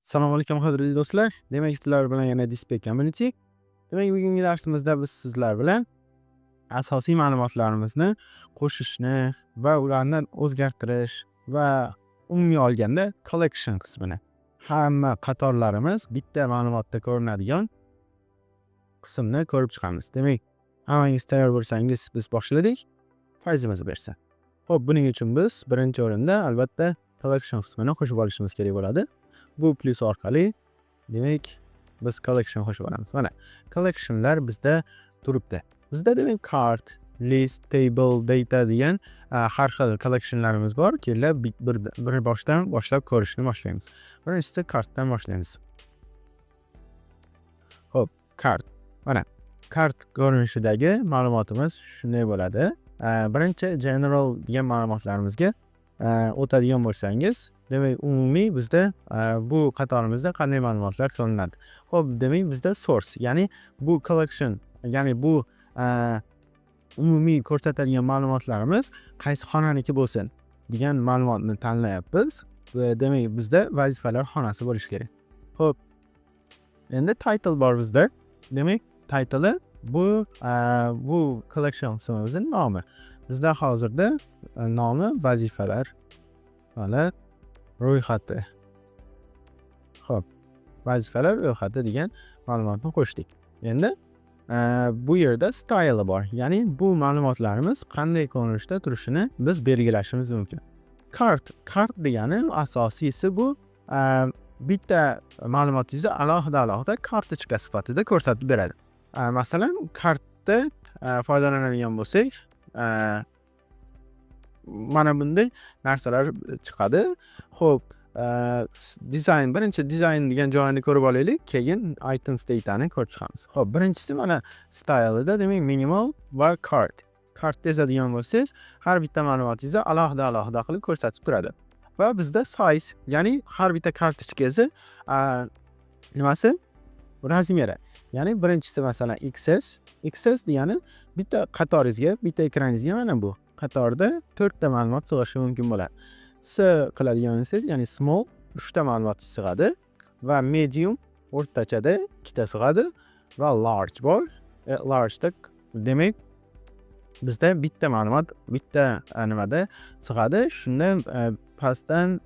Assalomu alaykum qadrli do'stlar. Demak, sizlar bilan yana Display Community. Demak, bugungi darsimizda biz sizlar bilan asosiy ma'lumotlarimizni qo'shishni va ularni o'zgartirish va umumiy olganda collection qismini, hamma qatorlarimiz bitta ma'lumotda ko'rinadigan qismni ko'rib chiqamiz. Demak, hammangiz tayyor bo'lsangiz biz boshladik. Fayzimiz bersin. Xo'p, buning uchun biz birinchi o'rinda albatta collection qismini qo'shib olishimiz kerak bo'ladi. Bu plus orqali demak biz collection qo'shib olamiz. Mana collectionlar bizda turibdi. Bizda demak card, list, table, data degan har xil collectionlarimiz bor. Kelib bir boshdan boshlab ko'rishni boshlaymiz. Birinchisi carddan boshlaymiz. Xo'p, card. Mana card ko'rinishidagi ma'lumotimiz shunday bo'ladi. Birinchi general degan ma'lumotlarimizga o'tadigan bo'lsangiz, demak umumiy bizda bu qatorimizda qanday ma'lumotlar qilinadi. Xo'p, demak bizda source, ya'ni bu collection, ya'ni bu umumiy ko'rsatadigan ma'lumotlarimiz qaysi xonaniki bo'lsin degan ma'lumotni tanlayapmiz. Demak bizda vazifalar xonasi bo'lishi kerak. Xo'p, endi title bor bizda. Demak title bu collection qismimizning nomi. Bizda hozirda nomi vazifalar mana ro'yxati. Xo'p, vazifalar ro'yxati degan ma'lumotni qo'shdik. Endi bu yerda style bor. Ya'ni bu ma'lumotlarimiz qanday ko'rinishda turishini biz belgilashimiz mumkin. Card degani asosiysi bu bitta ma'lumotingizni alohida kartochka sifatida ko'rsatib beradi. Masalan, kartda foydalanadigan bo'lsak, mana bunday narsalar chiqadi. Xo'p, dizayn, birinchi dizayn degan joyini ko'rib olaylik, keyin items datani ko'rib chiqamiz. Xo'p, birinchisi mana style'da demak minimal va card. Card yozadigan bo'lsangiz, har bitta ma'lumotingizni alohida qilib ko'rsatib turadi. Va bizda size, ya'ni har bitta kartochkangizni nimasi? Razmeri. Ya'ni birinchisi masalan XS degani bitta qatoringizga, bitta ekraningizga mana bu qatorda 4 ta ma'lumot sig'ishi mumkin bo'ladi. S qiladigan bo'lsangiz, ya'ni small 3 ta ma'lumot sig'adi va medium o'rtachada 2 ta sig'adi va large bor. Large demak bizda bitta ma'lumot bitta nimada sig'adi. Shundan pastdan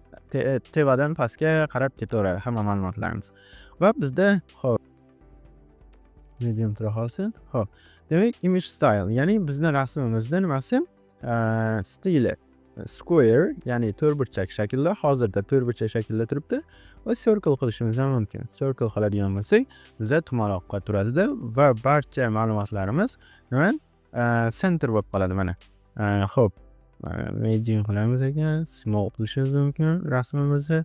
tevadan pastga qarab ketaveradi hamma ma'lumotlarimiz. Va bizda xo'p medium tura qolsin. Xo'p, demak image style, ya'ni bizning rasmimizda nimasi? Stili square, ya'ni to'rtburchak shaklda, hozirda to'rtburchak shaklda turibdi va circle qilishimiz ham mumkin. Circle qiladigan bo'lsak, bizda tumaloqqa turadi va barcha ma'lumotlarimiz nima? Center bo'lib qoladi mana. Xo'p, medium qilamiz ekan, small qilishimiz mumkin rasmimizni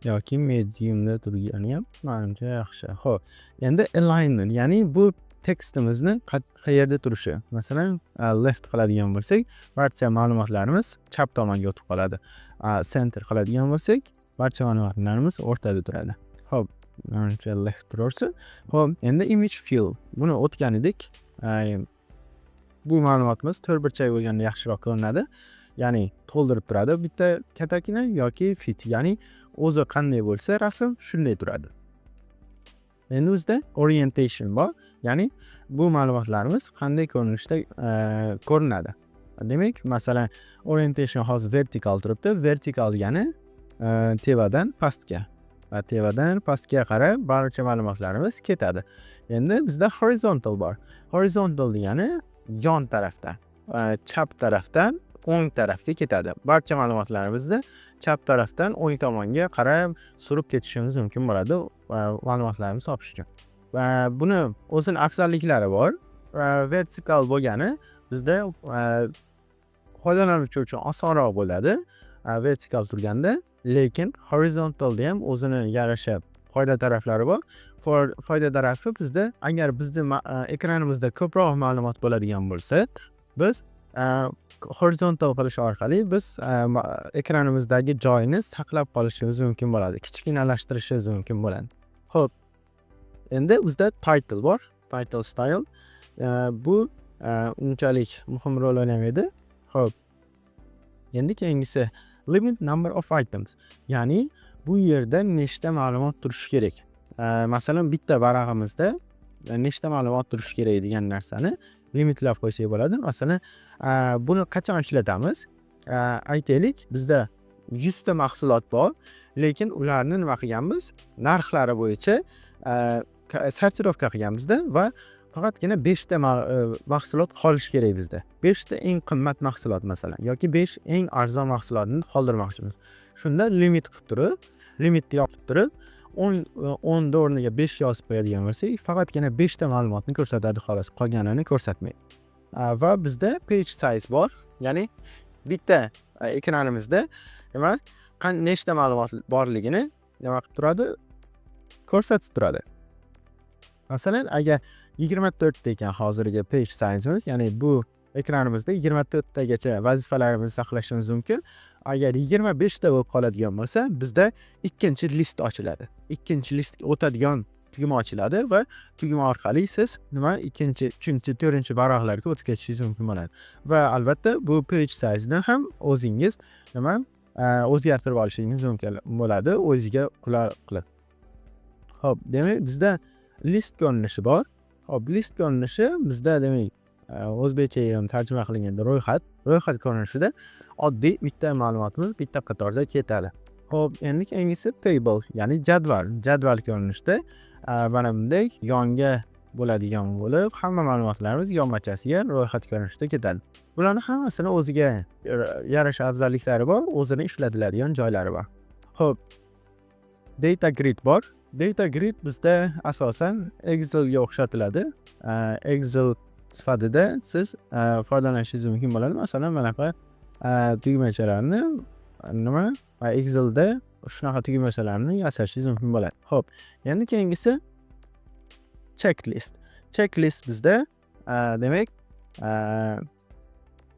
yoki mediumda turgani ham menimcha yaxshi. Xo'p, endi alignment, ya'ni bu tekstimizni qayerda turishi. Masalan, left qiladigan bo'lsak, barcha ma'lumotlarimiz chap tomonga o'tib qoladi. Center qiladigan bo'lsak, barcha ma'lumotlarimiz o'rtada turadi. Xo'p, menimcha left turaversin. Xo'p, endi image fill. Buni o'tgan edik. Bu ma'lumotimiz to'rtburchak bo'lganda yaxshiroq ko'rinadi. Ya'ni to'ldirib turadi bitta katakini yoki fit, ya'ni o'zi qanday bo'lsa rasm shunday turadi. Endi bizda orientation bor, ya'ni bu ma'lumotlarimiz qanday ko'rinishda ko'rinadi. Demak, masalan, orientation hozir vertical turibdi. Vertical degani tevadan pastga va tevadan pastga qarab barcha ma'lumotlarimiz ketadi. Endi bizda horizontal bor. Horizontal degani yon tarafdan, chap tarafdan o'ng tarafga ketadi. Barcha ma'lumotlarimizni chap tarafdan o'ng tomonga qarab surib ketishimiz mumkin bo'ladi ma'lumotlarimizni topish uchun. Va buni o'zining afzalliklari bor. Vertical bo'lgani bizda foydalanuvchi uchun osonroq bo'ladi vertical turganda, lekin horizontalda ham o'zini yarasha foyda taraflari bor. Foyda tarafi bizda agar bizning ekranimizda ko'proq ma'lumot bo'ladigan bo'lsa, biz horizontal qilish orqali biz ekranimizdagi joyni saqlab qolishimiz mumkin bo'ladi. Kichkinalashtirishimiz mumkin bo'ladi. Xo'p, endi bizda title bor. Title style. Bu unchalik muhim rol o'ynamaydi. Xo'p. Endi keyingisi limit number of items. Ya'ni bu yerda nechta ma'lumot turishi kerak. Masalan, bitta varag'imizda nechta ma'lumot turishi kerak degan narsani limitlab qo'ysak bo'ladi. Masalan, buni qachon ishlatamiz? Aytaylik, bizda 100 ta mahsulot bor, lekin ularni nima qilganmiz? Narxlari bo'yicha sortirovka qilganmizda va faqatgina 5 ta mahsulot qolishi kerak bizda. 5 ta eng qimmat mahsulot masalan yoki 5 eng arzon mahsulotni qoldirmoqchimiz. Shunda limit qilib turib, limitni yopib turib 10 da o'rniga 5 yozib qo'yadigan bo'lsak, faqatgina 5 ta ma'lumotni ko'rsatadi xolos, qolganini ko'rsatmaydi. Va bizda page size bor. Ya'ni bitta ekranimizda nechta ma'lumot borligini nima qilib turadi? Ko'rsatib turadi. Masalan, agar 24 ta ekan hozirgi page size'imiz, ya'ni bu ekranimizda 24 tagacha vazifalarimizni saqlashimiz mumkin. Agar 25 ta bo'lib qoladigan bo'lsa, bizda ikkinchi list ochiladi. Ikkinchi listga o'tadigan tugma ochiladi va tugma orqali siz ikkinchi, uchinchi, to'rtinchi varaqlarga o'tib ketishingiz mumkin bo'ladi. Va albatta bu page size'ni ham o'zingiz o'zgartirib olishingiz mumkin bo'ladi, o'ziga qulay qilib. Xo'p, demak bizda list ko'rinishi bor. Xo'p, list ko'rinishi bizda demak o'zbekchaga ham tarjima qilinganda ro'yxat ko'rinishida oddiy bitta ma'lumotimiz bitta qatorda ketadi. Xo'p, endi keyingisi table, ya'ni jadval ko'rinishida mana bunday yonga bo'ladigan bo'lib, hamma ma'lumotlarimiz yonmachasiga ro'yxat ko'rinishida ketadi. Bularning hammasini o'ziga yarasha afzalliklari bor, o'zini ishlatiladigan joylari bor. Xo'p, data grid bor. Data grid bizda asosan Excelga o'xshatiladi. Excel sifatida siz foydalanishingiz mumkin bo'ladi. Masalan, mana bu tugmachalarni Excelda shunaqa tugmachalarni yasashingiz mumkin bo'ladi. Xo'p, endi keyingisi checklist. Checklist bizda demak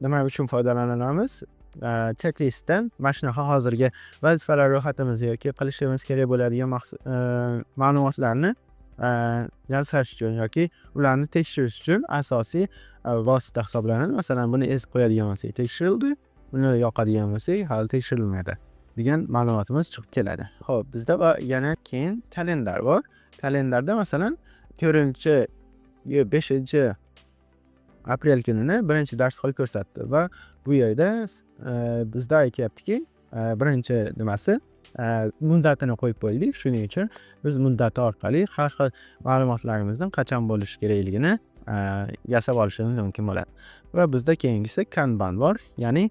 nima uchun foydalanamiz? Checklistdan mana shunaqa hozirgi vazifalar ro'yxatimiz yoki qilishimiz kerak bo'ladigan ma'lumotlarni yasash uchun yoki ularni tekshirish uchun asosiy vosita hisoblanadi. Masalan, buni ezib qo'yadigan bo'lsak tekshirildi, buni yoqadigan bo'lsak hali tekshirilmaydi degan ma'lumotimiz chiqib keladi. Xo'p, bizda va yana keyin kalendar bor. Kalendarda masalan 4-5 aprel kunini birinchi dars qilib ko'rsatdi va bu yerda bizda aytyaptiki, birinchi nimasi muddatini qo'yib qo'ydik. Shuning uchun biz muddati orqali har xil ma'lumotlarimizdan qachon bo'lishi kerakligini yasab olishimiz mumkin bo'ladi. Va bizda keyingisi Kanban bor. Ya'ni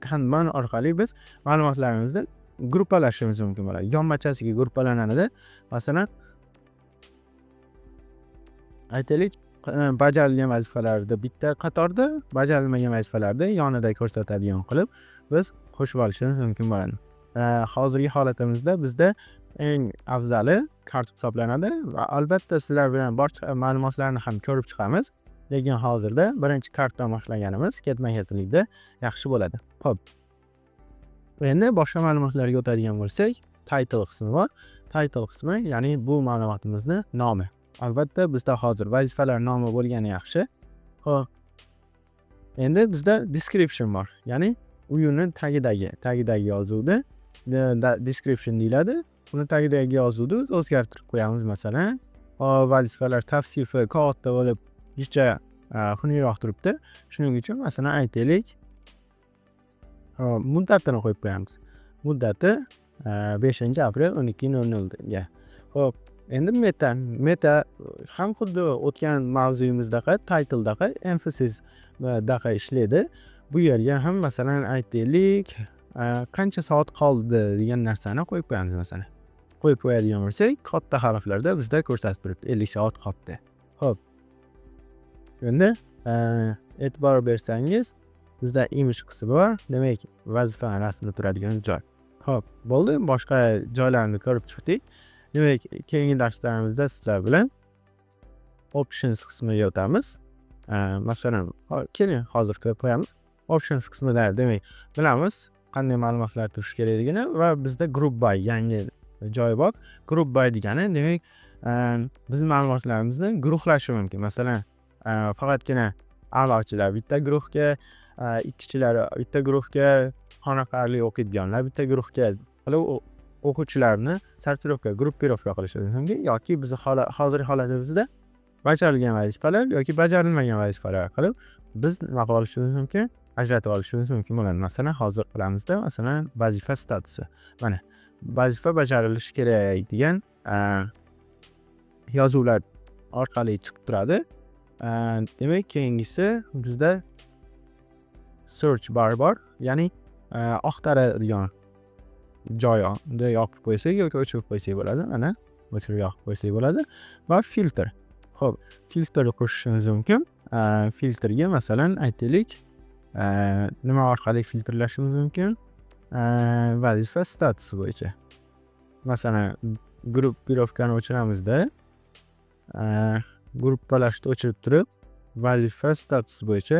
Kanban orqali biz ma'lumotlarimizni gruppalashimiz mumkin bo'ladi. Yonmachasiga gruppalanadi. Masalan, aytaylik, bajarilgan vazifalarda bitta qatorda, bajarilmagan vazifalarda yonida ko'rsatadigan qilib biz qo'shib olishimiz mumkin bo'ladi. Hozirgi holatimizda bizda eng afzali kart hisoblanadi va albatta sizlar bilan barcha ma'lumotlarni ham ko'rib chiqamiz. Lekin hozirda birinchi kartdan boshlaganimiz ketma-ketlikda yaxshi bo'ladi. Xo'p. Endi boshqa ma'lumotlarga o'tadigan bo'lsak, title qismi bor. Title qismi, ya'ni bu ma'lumotimizni nomi. Albatta bizda hozir vazifalar nomi bo'lgani yaxshi. Xo'p. Endi bizda description bor. Ya'ni uyini tagidagi yozuvni description deyiladi. Uni tagidagi yozuvni biz o'zgartirib qo'yamiz masalan. Vazifalar tavsifi katta bo'lib, juda xunukroq turibdi. Shuning uchun masalan aytaylik, muddatini qo'yib qo'yamiz. Muddati 5-aprel 12:00 ga. Xo'p. Endi meta ham xuddi o'tgan mavzuyimizdaqa, title'daqa, emphasis daqa ishlaydi. Bu yerga ham masalan aytaylik, qancha soat qoldi degan narsani qo'yib qo'yamiz masalan. Qo'yib qo'yadigan bo'lsak, katta harflarda bizda ko'rsatib turibdi, 50 soat qoldi. Xo'p. Endi e'tibor bersangiz, bizda image qismi bor. Demak, vazifa rasmi turadigan joy. Xo'p, bo'ldi. Boshqa joylarni ko'rib chiqdik. Demak, keyingi darslarimizda sizlar bilan options qismiga o'tamiz. Masalan, keling hozir ko'rib qo'yamiz. Options qismida demak, bilamiz qanday ma'lumotlar turishi kerakligini va bizda group by yangi joy bor. Group by degani demak, biz ma'lumotlarimizni guruhlashi mumkin. Masalan, faqatgina a'lochilar bitta guruhga, ikkichilar bitta guruhga, qoniqarli o'qiydiganlar bitta guruhga qilib o'quvchilarni sortirovka, gruppirovka qilishimiz mumkin yoki biz hozirgi holatimizda bajarilgan vazifalar yoki bajarilmagan vazifalar qilib biz nima qilib olishimiz mumkin? Ajratib olishimiz mumkin bo'ladi. Masalan, hozir qilamizda, masalan, vazifa statusi. Mana vazifa bajarilishi kerak degan yozuvlar orqali chiqib turadi. Demak, keyingisi bizda search bar bor, ya'ni axtaradigan joyni yoqib qo'ysak yoki o'chirib qo'ysak bo'ladi. Mana o'chirib yoqib qo'ysak bo'ladi va filtr. Xo'p, filtrni qo'shishimiz mumkin. Filtrga masalan aytaylik, nima orqali filtrlashimiz mumkin? Vazifa statusi bo'yicha. Masalan, gruppirovkani o'chiramizda, gruppalashni o'chirib turib, vazifa statusi bo'yicha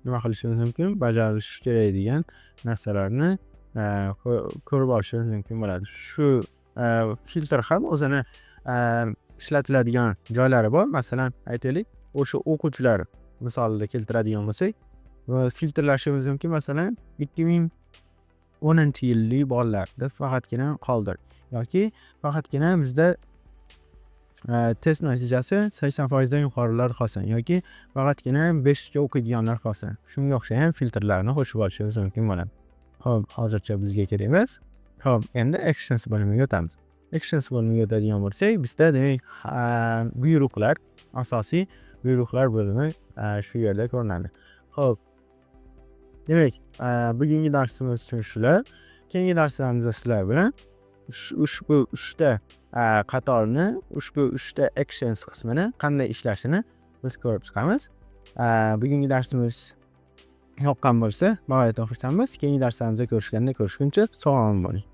nima qilishimiz mumkin? Bajarilishi kerak degan narsalarni ko'rib olishimiz mumkin bo'ladi. Shu filtr ham o'zini ishlatiladigan joylari bor. Masalan, aytaylik, o'sha o'quvchilar misolida keltiradigan bo'lsak, filtrlashimiz mumkin. Masalan, 2010-yillik bolalarni faqatgina qoldir yoki faqatgina bizda test natijasi 80% dan yuqorilar qolsin yoki faqatgina 5 ga o'qiydiganlar qolsin. Shunga o'xshagan filtrlarni qo'shib olishimiz mumkin bo'ladi. Xo'p, hozircha bizga kerak emas. Xo'p, endi actions bo'limiga o'tamiz. Actions bo'limiga o'tadigan bo'lsak, bizda demak buyruqlar, asosiy buyruqlar bo'limi shu yerda ko'rinadi. Xo'p, demak, bugungi darsimiz uchun shular. Keyingi darslarimizda sizlar bilan ushbu 3 ta qatorni, ushbu 3 ta actions qismini qanday ishlashini biz ko'rib chiqamiz. Bugungi darsimiz yoqqan bo'lsa, bag'oyat xursandmiz. Keyingi darslarimizda ko'rishguncha sog' bo'ling.